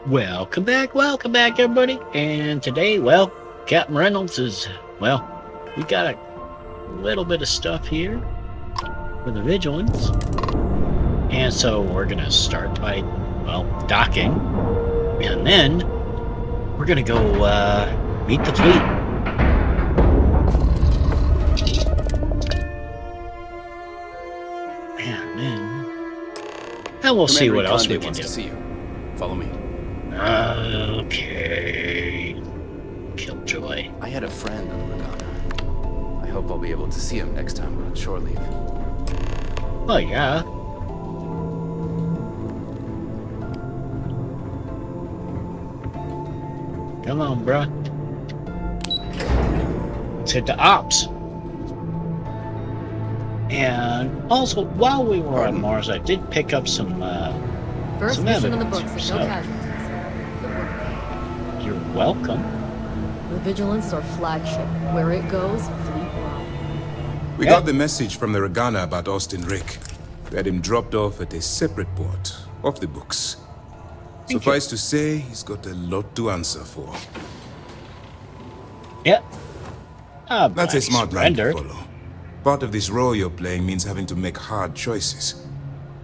Welcome back, everybody. And today, well, Captain Reynolds is, well, we got a little bit of stuff here for the Vigilance. And so we're going to start by, well, docking. And then we're going to go meet the fleet. Man. And we'll see what else we can do. To see you. Follow me. Okay. Killjoy. I had a friend on the Regatta. I hope I'll be able to see him next time we're on shore leave. Oh, yeah. Come on, bruh. Let's hit the ops. And also, while we were on Mars, I did pick up some First some mission on the evidence books here, and no so casualties. Good work. you're welcome. The Vigilance is our flagship. Where it goes, fleet-wide. We got the message from the Regana about Austin Rick. We had him dropped off at a separate port, off the books. Suffice to say, he's got a lot to answer for. Yep. That's a smart line to follow. Part of this role you're playing means having to make hard choices.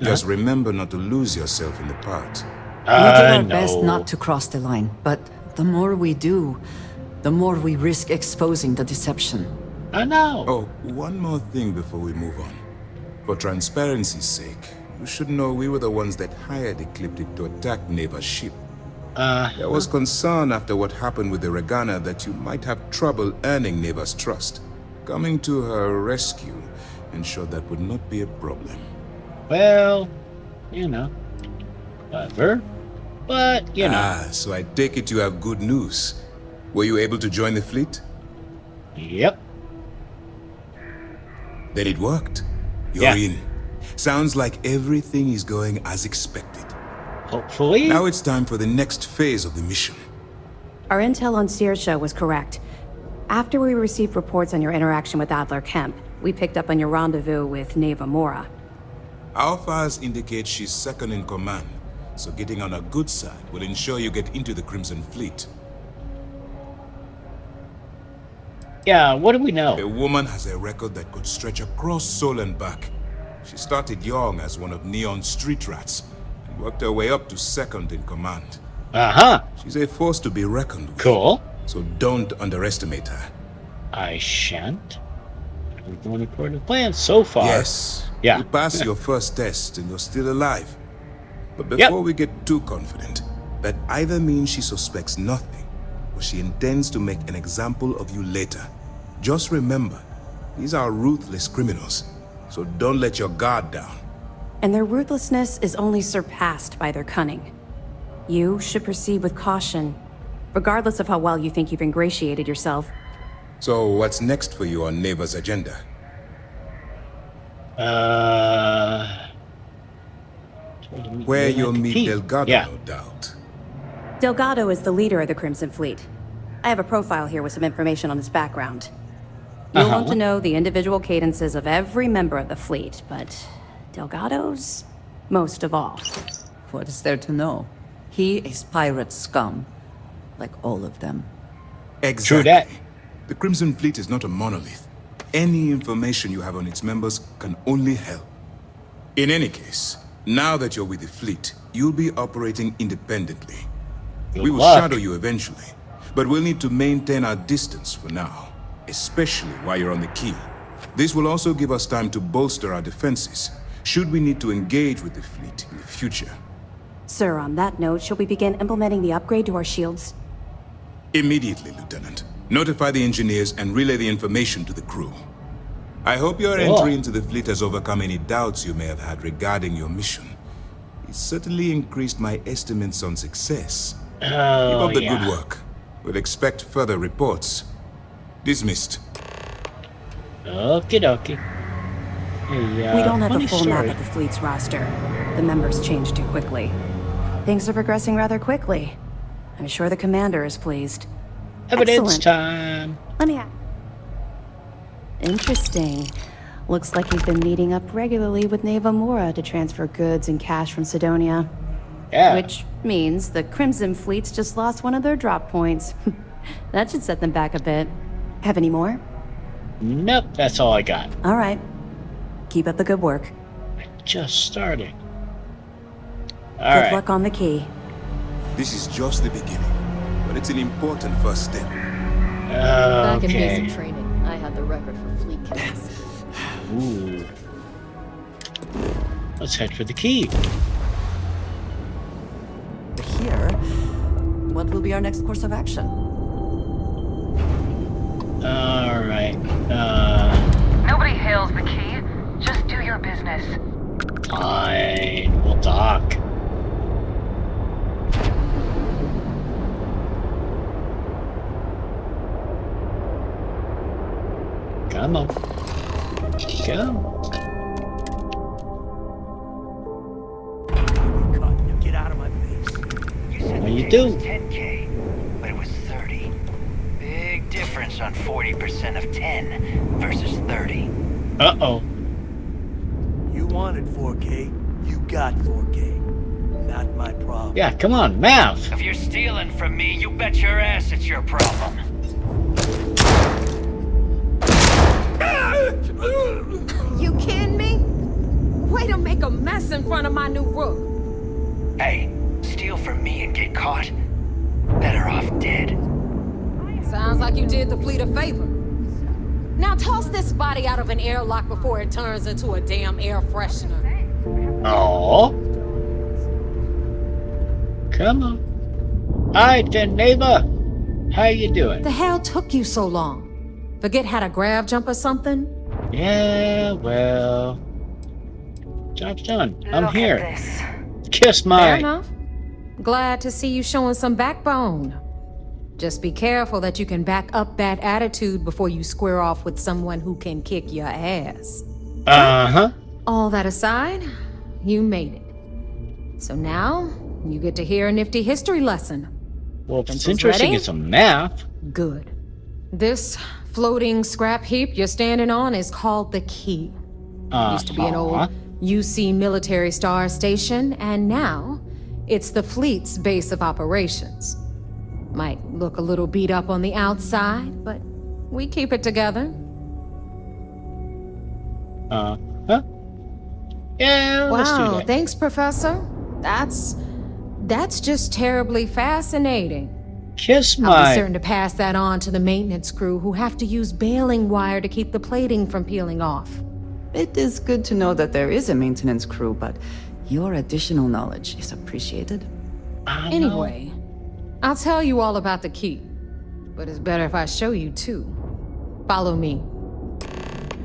Just remember not to lose yourself in the part. We do our best not to cross the line, but the more we do, the more we risk exposing the deception. I know. Oh, one more thing before we move on. For transparency's sake, you should know we were the ones that hired Ecliptic to attack Neva's ship. There was concern after what happened with the Regana that you might have trouble earning Neva's trust. Coming to her rescue ensured that would not be a problem. Well, you know, clever, but you know. So I take it you have good news. Were you able to join the fleet? Yep. Then it worked. You're in. Sounds like everything is going as expected. Hopefully. Now it's time for the next phase of the mission. Our intel on Saoirse was correct. After we received reports on your interaction with Adler Kemp, we picked up on your rendezvous with Neva Mora. Our files indicate she's second in command, so getting on her good side will ensure you get into the Crimson Fleet. Yeah, what do we know? A woman has a record that could stretch across Sol and back. She started young as one of Neon's street rats, and worked her way up to second in command. She's a force to be reckoned with. Cool. So don't underestimate her. I shan't. We're going according to plan so far. Yes. Yeah. You passed your first test and you're still alive. But before we get too confident, that either means she suspects nothing, or she intends to make an example of you later. Just remember, these are ruthless criminals, so don't let your guard down. And their ruthlessness is only surpassed by their cunning. You should proceed with caution, regardless of how well you think you've ingratiated yourself. So what's next for you on Neva's agenda? Where you'll meet Delgado, no doubt. Delgado is the leader of the Crimson Fleet. I have a profile here with some information on his background. You'll want to know the individual cadences of every member of the fleet, but Delgado's most of all. What is there to know? He is pirate scum, like all of them. Exactly. True that. The Crimson Fleet is not a monolith. Any information you have on its members can only help. In any case, now that you're with the fleet, you'll be operating independently. We will shadow you eventually, but we'll need to maintain our distance for now, especially while you're on the key. This will also give us time to bolster our defenses, should we need to engage with the fleet in the future. Sir, on that note, shall we begin implementing the upgrade to our shields? Immediately, Lieutenant. Notify the engineers and relay the information to the crew. I hope your entry into the fleet has overcome any doubts you may have had regarding your mission. It certainly increased my estimates on success. Keep up the good work. We'll expect further reports. Dismissed. Okie dokie. We don't have a full map of the fleet's roster. The members change too quickly. Things are progressing rather quickly. I'm sure the commander is pleased. Evidence time. Let me ask. Interesting. Looks like you've been meeting up regularly with Neva Mora to transfer goods and cash from Sidonia. Yeah. Which means the Crimson Fleet's just lost one of their drop points. That should set them back a bit. Have any more? Nope, that's all I got. All right. Keep up the good work. Just starting. Good Alright. luck on the key. This is just the beginning, but it's an important first step. Back in Okay. basic training, I had the record for fleet kills. Ooh. Let's head for the key. Here, what will be our next course of action? Alright. Nobody hails the key. Just do your business. Fine. We'll talk. Come on. Go. Get out of my face. You said What the you take do? was 10K, but it was 30. Big difference on 40% of 10 versus 30. Uh-oh. You wanted 4K, you got 4K. Not my problem. Yeah, come on, math. If you're stealing from me, you bet your ass it's your problem. You kidding me? Way to make a mess in front of my new roof. Hey, steal from me and get caught? Better off dead. Sounds like you did the fleet a favor. Now toss this body out of an airlock before it turns into a damn air freshener. Oh. Come on. Alright then, neighbor. How you doing? The hell took you so long? Forget how to grav jump or something? Yeah, well. Job's done. I'm Look here. at this. Kiss Fair my... enough. Glad to see you showing some backbone. Just be careful that you can back up that attitude before you square off with someone who can kick your ass. Uh-huh. All that aside, you made it. So now, you get to hear a nifty history lesson. Well, if it's Pencils interesting, ready? it's a math. Good. This floating scrap heap you're standing on is called the Key. Used to be an old UC military star station, and now it's the fleet's base of operations. Might look a little beat up on the outside, but we keep it together. Uh-huh. Yeah, let's do Wow, that. thanks, Professor. That's just terribly fascinating. Kiss I'll my... be certain to pass that on to the maintenance crew who have to use baling wire to keep the plating from peeling off. It is good to know that there is a maintenance crew, but your additional knowledge is appreciated. I know. Anyway, I'll tell you all about the key. But it's better if I show you too. Follow me.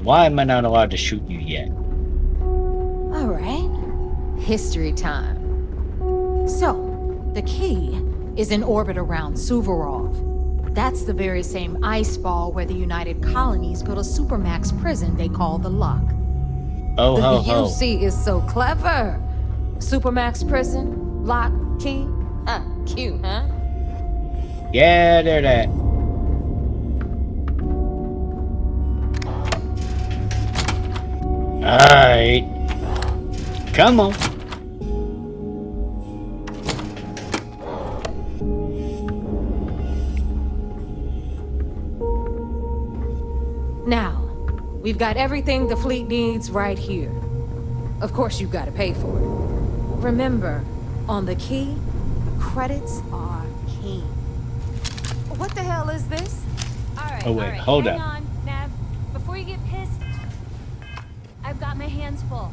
Why am I not allowed to shoot you yet? All right. History time. So, the key is in orbit around Suvorov. That's the very same ice ball where the United Colonies built a supermax prison they call the Lock. Oh, The ho, ho. UC is so clever. Supermax prison, lock, key. Cute, huh? Yeah, they're that. Alright. Come on. Now, we've got everything the fleet needs right here. Of course, you've got to pay for it. Remember, on the key, credits are king. What the hell is this? Alright, Oh, wait, alright, hold hang up. on, Nav. Before you get pissed, I've got my hands full.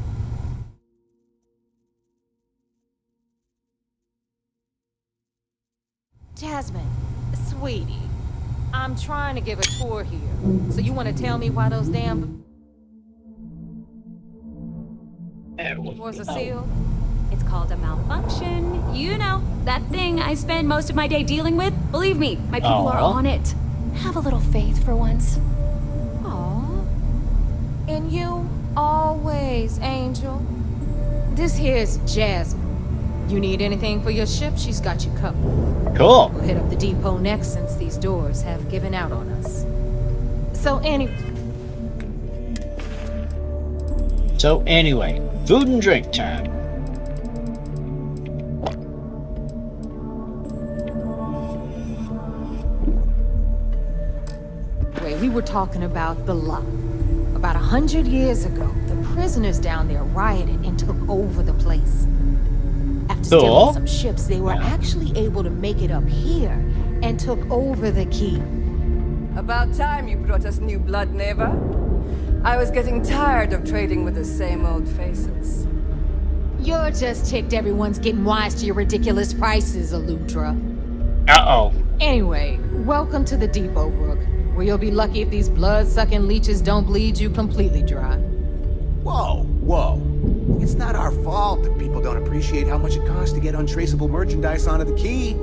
Jasmine, sweetie, I'm trying to give a tour here. So you want to tell me why those damn doors are sealed? It's called a malfunction. You know, that thing I spend most of my day dealing with. Believe me, my people are Aw. on it. Have a little faith for once. Aw. And you, always, Angel. This here's Jasmine. You need anything for your ship, she's got you covered. Cool. We'll hit up the depot next since these doors have given out on us. So anyway, food and drink time. we were talking about the Lot. About 100 years ago, the prisoners down there rioted and took over the place. After stealing some ships, they were actually able to make it up here and took over the key. About time you brought us new blood, Neva. I was getting tired of trading with the same old faces. You're just ticked everyone's getting wise to your ridiculous prices, Aludra. Uh-oh. Anyway, welcome to the depot, Rook, where you'll be lucky if these blood-sucking leeches don't bleed you completely dry. Whoa, whoa. It's not our fault that people don't appreciate how much it costs to get untraceable merchandise onto the key.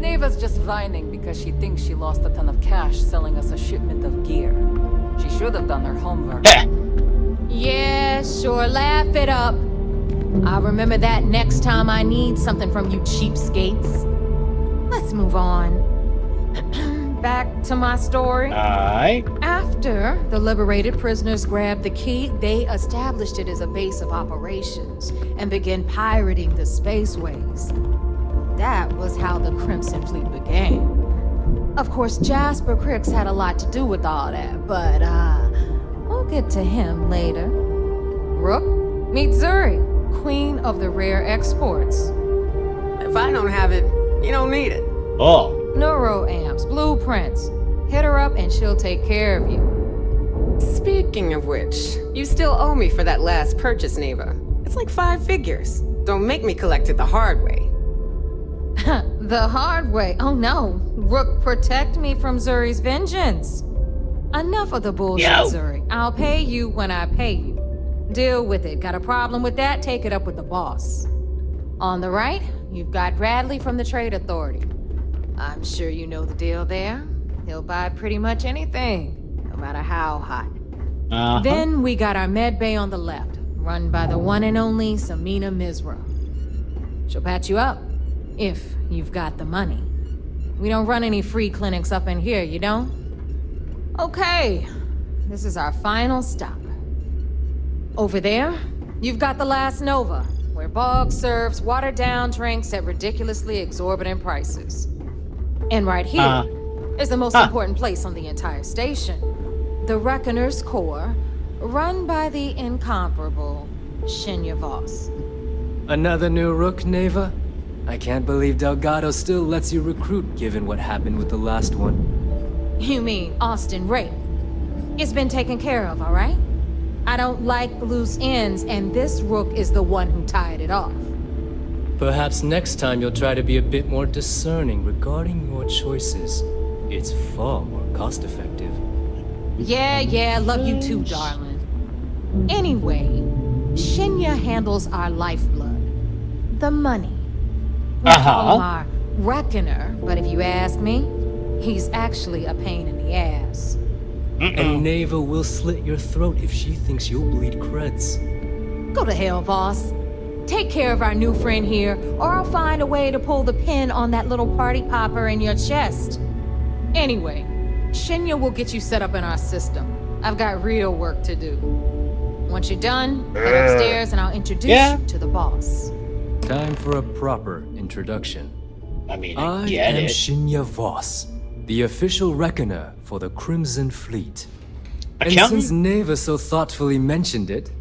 Neva's just whining because she thinks she lost a ton of cash selling us a shipment of gear. She should have done her homework. Yeah, sure, laugh it up. I'll remember that next time I need something from you cheapskates. Let's move on. Back to my story. After the liberated prisoners grabbed the key, they established it as a base of operations and began pirating the spaceways. That was how the Crimson Fleet began. Of course, Jasper Cricks had a lot to do with all that, but we'll get to him later. Rook, meet Zuri, Queen of the Rare Exports. If I don't have it, you don't need it. Oh. Neuroamps, blueprints. Hit her up and she'll take care of you. Speaking of which, you still owe me for that last purchase, Neva. It's like 5 figures. Don't make me collect it the hard way. The hard way? Oh no. Rook, protect me from Zuri's vengeance. Enough of the bullshit, Zuri. I'll pay you when I pay you. Deal with it. Got a problem with that? Take it up with the boss. On the right, you've got Bradley from the Trade Authority. I'm sure you know the deal there. He'll buy pretty much anything, no matter how hot. Then we got our med bay on the left, run by the one and only Samina Mizra. She'll patch you up, if you've got the money. We don't run any free clinics up in here, you don't? Okay, this is our final stop. Over there, you've got the Last Nova, where Bog serves watered-down drinks at ridiculously exorbitant prices. And right here is the most important place on the entire station. The Reckoner's Core, run by the incomparable Shinya Voss. Another new Rook, Neva? I can't believe Delgado still lets you recruit given what happened with the last one. You mean Austin Ray? It's been taken care of, all right? I don't like loose ends, and this Rook is the one who tied it off. Perhaps next time you'll try to be a bit more discerning regarding your choices. It's far more cost-effective. Yeah, love you too, darling. Anyway, Shinya handles our lifeblood. The money. We call him our Reckoner, but if you ask me, he's actually a pain in the ass. And Neva will slit your throat if she thinks you'll bleed creds. Go to hell, boss. Take care of our new friend here, or I'll find a way to pull the pin on that little party popper in your chest. Anyway, Shinya will get you set up in our system. I've got real work to do. Once you're done, head upstairs and I'll introduce you to the boss. Time for a proper introduction. I mean, I am Shinya Voss, the official reckoner for the Crimson Fleet. And since Neva so thoughtfully mentioned it,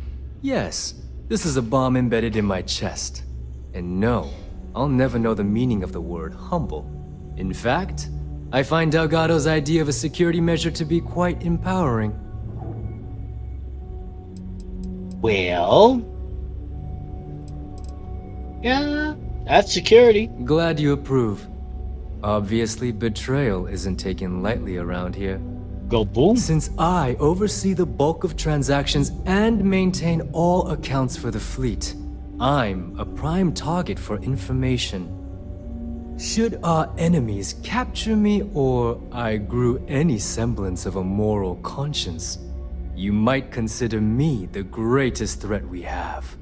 yes, this is a bomb embedded in my chest. And no, I'll never know the meaning of the word humble. In fact, I find Delgado's idea of a security measure to be quite empowering. Well... yeah, that's security. Glad you approve. Obviously, betrayal isn't taken lightly around here. Go boom. Since I oversee the bulk of transactions and maintain all accounts for the fleet, I'm a prime target for information. Should our enemies capture me or I grew any semblance of a moral conscience, you might consider me the greatest threat we have.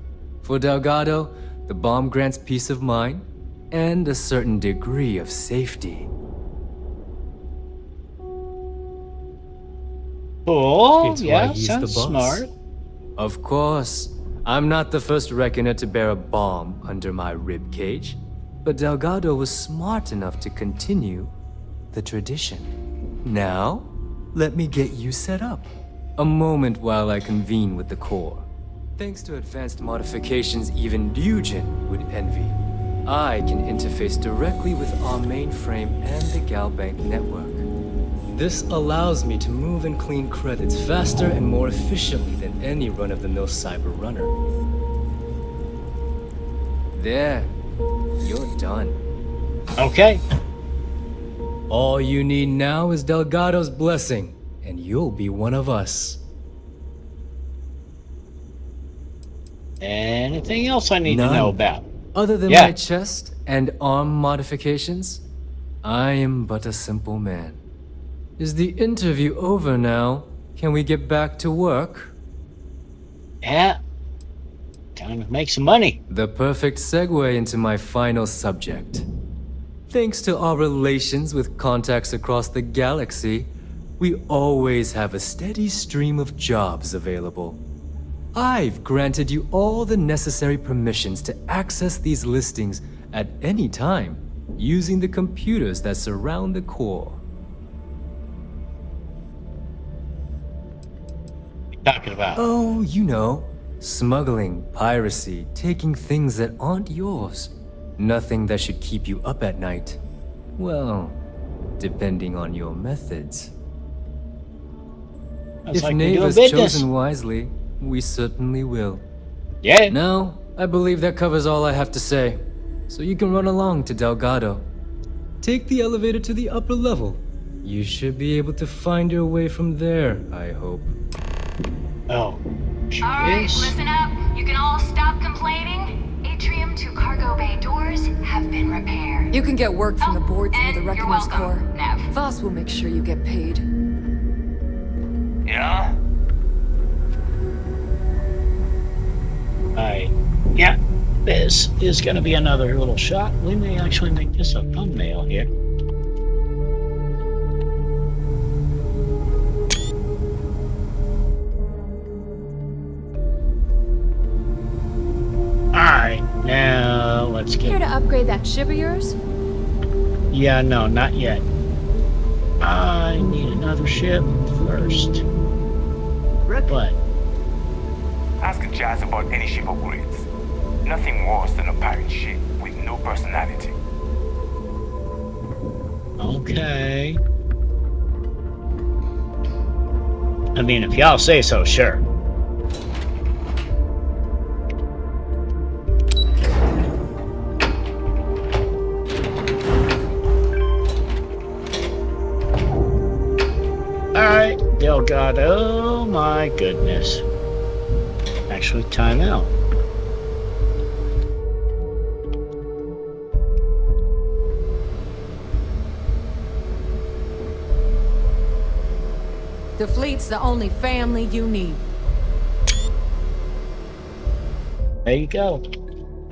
For Delgado, the bomb grants peace of mind and a certain degree of safety. Oh, it's yeah, why he's sounds the boss. smart. Of course, I'm not the first reckoner to bear a bomb under my rib cage, but Delgado was smart enough to continue the tradition. Now, let me get you set up. A moment while I convene with the core. Thanks to advanced modifications even Ryujin would envy, I can interface directly with our mainframe and the Galbank network. This allows me to move and clean credits faster and more efficiently than any run-of-the-mill cyber runner. There, you're done. Okay. All you need now is Delgado's blessing, and you'll be one of us. Anything else I need to know about? Other than my chest and arm modifications, I am but a simple man. Is the interview over now? Can we get back to work? Yeah. Time to make some money. The perfect segue into my final subject. Thanks to our relations with contacts across the galaxy, we always have a steady stream of jobs available. I've granted you all the necessary permissions to access these listings at any time, using the computers that surround the core. Talking about? Oh, you know, smuggling, piracy, taking things that aren't yours. Nothing that should keep you up at night. Well, depending on your methods. If Neva's chosen wisely, we certainly will. Yeah. Now, I believe that covers all I have to say. So you can run along to Delgado. Take the elevator to the upper level. You should be able to find your way from there, I hope. Oh. Alright, listen up. You can all stop complaining. Atrium to cargo bay doors have been repaired. You can get work from the boards near the you're Reckoner's welcome, Core. Nev. Voss will make sure you get paid. Yeah? Yeah, this is going to be another little shot. We may actually make this a thumbnail here. Alright, now let's Here get... to upgrade that ship of yours? Yeah, no, not yet. I need another ship first. But... Ask Jazz about any ship upgrades. Nothing worse than a pirate ship with no personality. Okay. I mean, if y'all say so, sure. Alright, Delgado, my goodness. Actually, time out. The fleet's the only family you need. There you go.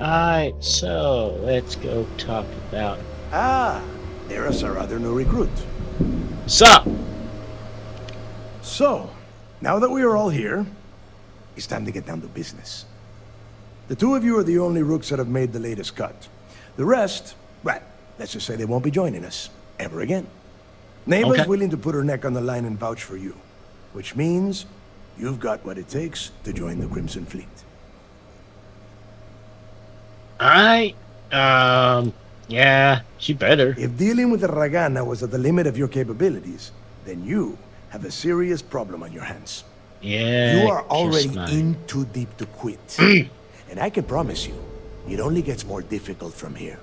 Alright, so let's go talk about... Ah, there's our other new recruit. Sup? So, now that we are all here, it's time to get down to business. The two of you are the only rooks that have made the latest cut. The rest, well, let's just say they won't be joining us ever again. Neva's willing to put her neck on the line and vouch for you, which means you've got what it takes to join the Crimson Fleet. Alright, yeah, she better. If dealing with the Ragana was at the limit of your capabilities, then you have a serious problem on your hands. Yeah, you are already in too deep to quit. And I can promise you, it only gets more difficult from here.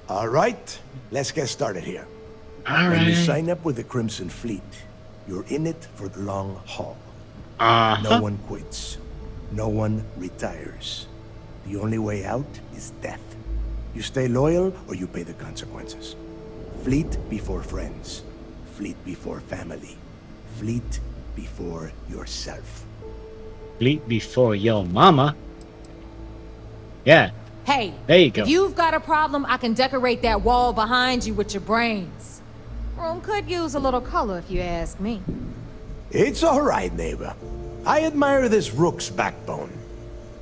All right, let's get started here. When you sign up with the Crimson Fleet, you're in it for the long haul. No one quits. No one retires. The only way out is death. You stay loyal or you pay the consequences. Fleet before friends. Fleet before family. Fleet before yourself. Fleet before your mama? Yeah. Hey, there you go. If you've got a problem, I can decorate that wall behind you with your brains. Room could use a little color if you ask me. It's all right, neighbor. I admire this rook's backbone.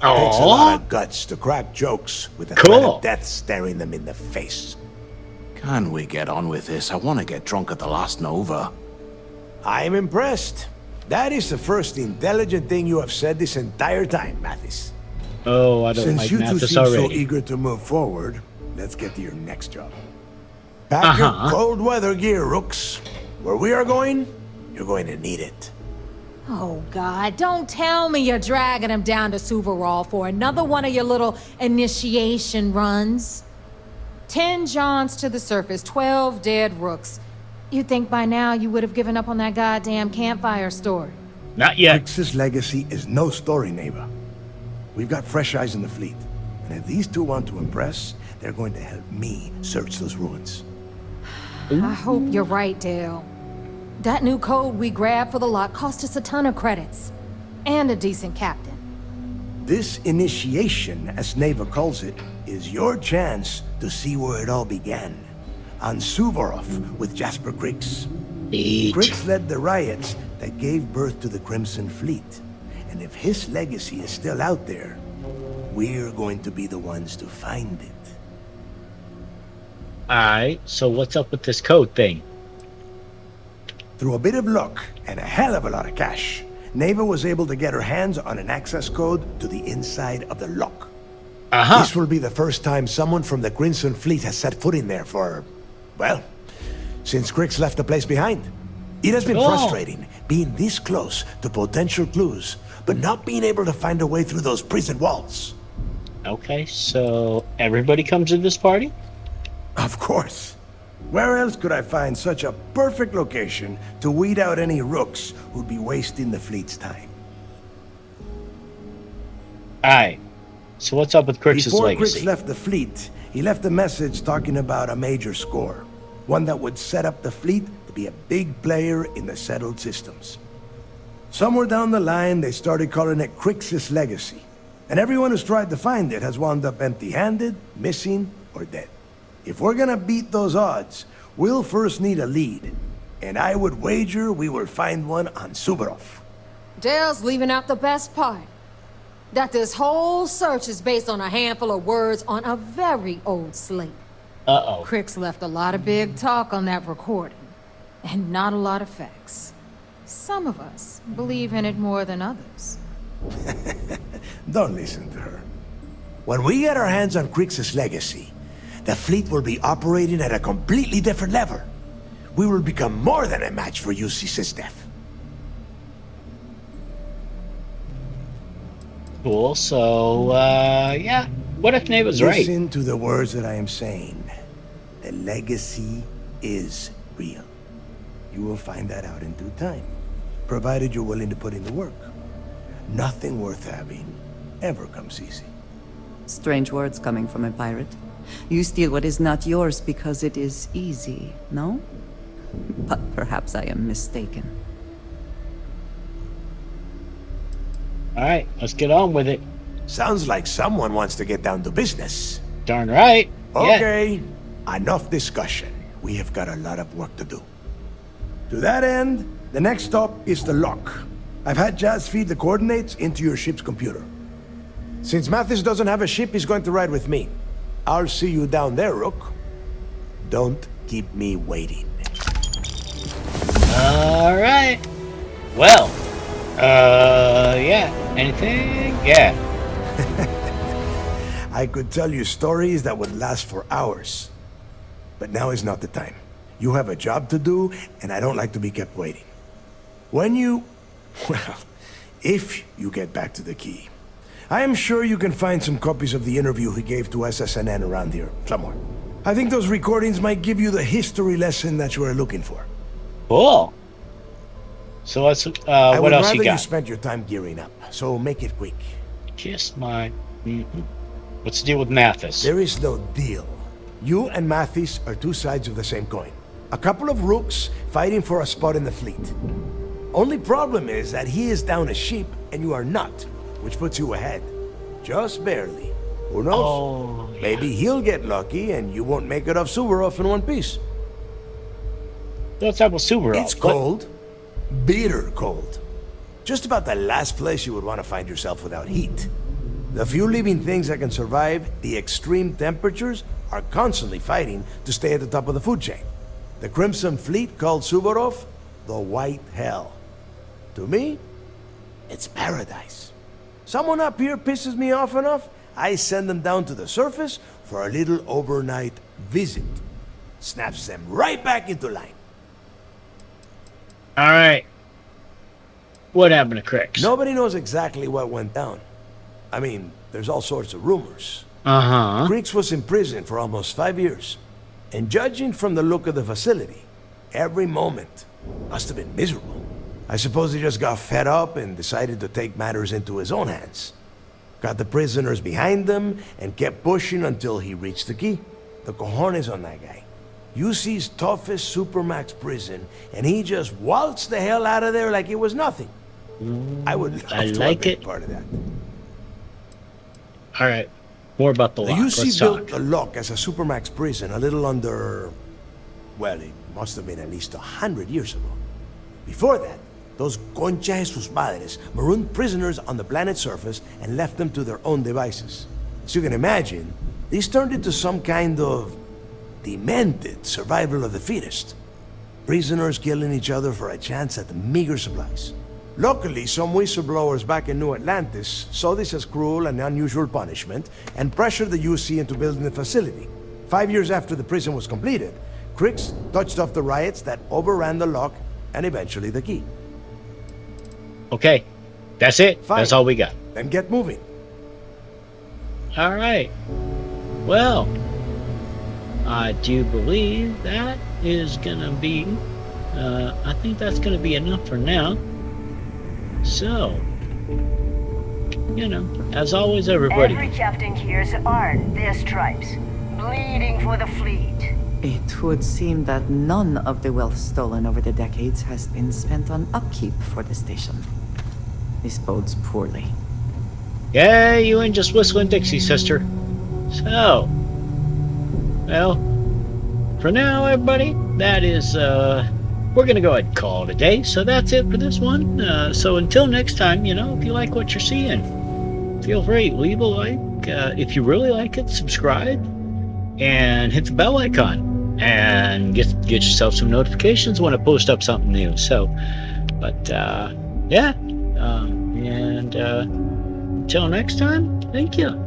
Aww. Takes a lot of guts to crack jokes with the threat of death staring them in the face. Can we get on with this? I want to get drunk at the last Nova. I'm impressed. That is the first intelligent thing you have said this entire time, Mathis. Oh, I don't Since like you two Mathis seem already. so eager to move forward, let's get to your next job. Pack your cold weather gear, Rooks. Where we are going, you're going to need it. Oh, God, don't tell me you're dragging him down to Suvarol for another one of your little initiation runs. 10 Johns to the surface, 12 dead Rooks. You'd think by now you would have given up on that goddamn campfire story. Not yet. Crix's legacy is no story, Neva. We've got fresh eyes in the fleet. And if these two want to impress, they're going to help me search those ruins. I hope you're right, Dale. That new code we grabbed for the lot cost us a ton of credits. And a decent captain. This initiation, as Neva calls it, is your chance to see where it all began. On Suvorov with Jasper Crix. Crix led the riots that gave birth to the Crimson Fleet. And if his legacy is still out there, we're going to be the ones to find it. Alright, so what's up with this code thing? Through a bit of luck and a hell of a lot of cash, Neva was able to get her hands on an access code to the inside of the lock. This will be the first time someone from the Crimson Fleet has set foot in there for, well, since Crix left the place behind. It has been frustrating being this close to potential clues, but not being able to find a way through those prison walls. Okay, so everybody comes to this party? Of course. Where else could I find such a perfect location to weed out any rooks who'd be wasting the fleet's time? Alright, so what's up with Crix's Before legacy? Crix left the fleet, he left a message talking about a major score. One that would set up the fleet to be a big player in the settled systems. Somewhere down the line, they started calling it Crix's legacy. And everyone who's tried to find it has wound up empty-handed, missing, or dead. If we're gonna beat those odds, we'll first need a lead. And I would wager we will find one on Suvorov. Dale's leaving out the best part. That this whole search is based on a handful of words on a very old slate. Uh-oh. Crix left a lot of big talk on that recording, and not a lot of facts. Some of us believe in it more than others. Don't listen to her. When we get our hands on Crix's legacy, the fleet will be operating at a completely different level. We will become more than a match for UC Sysdef. Cool, so, yeah. What if Neva's right? Listen to the words that I am saying. The legacy is real. You will find that out in due time, provided you're willing to put in the work. Nothing worth having ever comes easy. Strange words coming from a pirate. You steal what is not yours because it is easy, no? But perhaps I am mistaken. Alright, let's get on with it. Sounds like someone wants to get down to business. Darn right. Okay, enough discussion. We have got a lot of work to do. To that end, the next stop is the lock. I've had Jazz feed the coordinates into your ship's computer. Since Mathis doesn't have a ship, he's going to ride with me. I'll see you down there, Rook. Don't keep me waiting. Alright. Well, yeah. Anything? Yeah. I could tell you stories that would last for hours. But now is not the time. You have a job to do, and I don't like to be kept waiting. When you... well, if you get back to the key, I am sure you can find some copies of the interview he gave to SSNN around here, somewhere. I think those recordings might give you the history lesson that you are looking for. Cool. So let's, what else you I would rather got? you spent your time gearing up, so make it quick. Kiss my... What's the deal with Mathis? There is no deal. You and Mathis are two sides of the same coin. A couple of rooks fighting for a spot in the fleet. Only problem is that he is down a ship and you are not, which puts you ahead. Just barely. Who knows? Oh, yeah. Maybe he'll get lucky and you won't make it off Suvorov in one piece. What's up with Suvorov? It's cold. Bitter cold. Just about the last place you would want to find yourself without heat. The few living things that can survive the extreme temperatures are constantly fighting to stay at the top of the food chain. The Crimson Fleet, called Suvorov, the white hell. To me, it's paradise. Someone up here pisses me off enough, I send them down to the surface for a little overnight visit. Snaps them right back into line. All right. What happened to Crix? Nobody knows exactly what went down. I mean, there's all sorts of rumors. Crix was in prison for almost 5 years. And judging from the look of the facility, every moment must have been miserable. I suppose he just got fed up and decided to take matters into his own hands. Got the prisoners behind him and kept pushing until he reached the key. The cojones on that guy. UC's toughest supermax prison, and he just waltzed the hell out of there like it was nothing. I would love to have been part of that. All right. More about the lock. UC Let's built talk. the lock as a supermax prison a little under... well, it must have been at least 100 years ago. Before that, those concha de sus madres marooned prisoners on the planet's surface and left them to their own devices. As you can imagine, these turned into some kind of demented survival of the fittest. Prisoners killing each other for a chance at the meager supplies. Luckily, some whistleblowers back in New Atlantis saw this as cruel and unusual punishment and pressured the UC into building the facility. 5 years after the prison was completed, Crix touched off the riots that overran the lock and eventually the key. Okay. That's it. Fine. That's all we got. Then get moving. All right. Well, I do believe that is going to be... I think that's going to be enough for now. So, you know, as always, everybody. Every captain here's earned their stripes, bleeding for the fleet. It would seem that none of the wealth stolen over the decades has been spent on upkeep for the station. This bodes poorly. Yeah, you ain't just whistling Dixie, sister. So, well, for now, everybody, that is, we're going to go ahead and call it a day. So that's it for this one. So until next time, you know, if you like what you're seeing, feel free, leave a like. If you really like it, subscribe and hit the bell icon and get yourself some notifications when I post up something new. So, but, yeah. And until next time, thank you.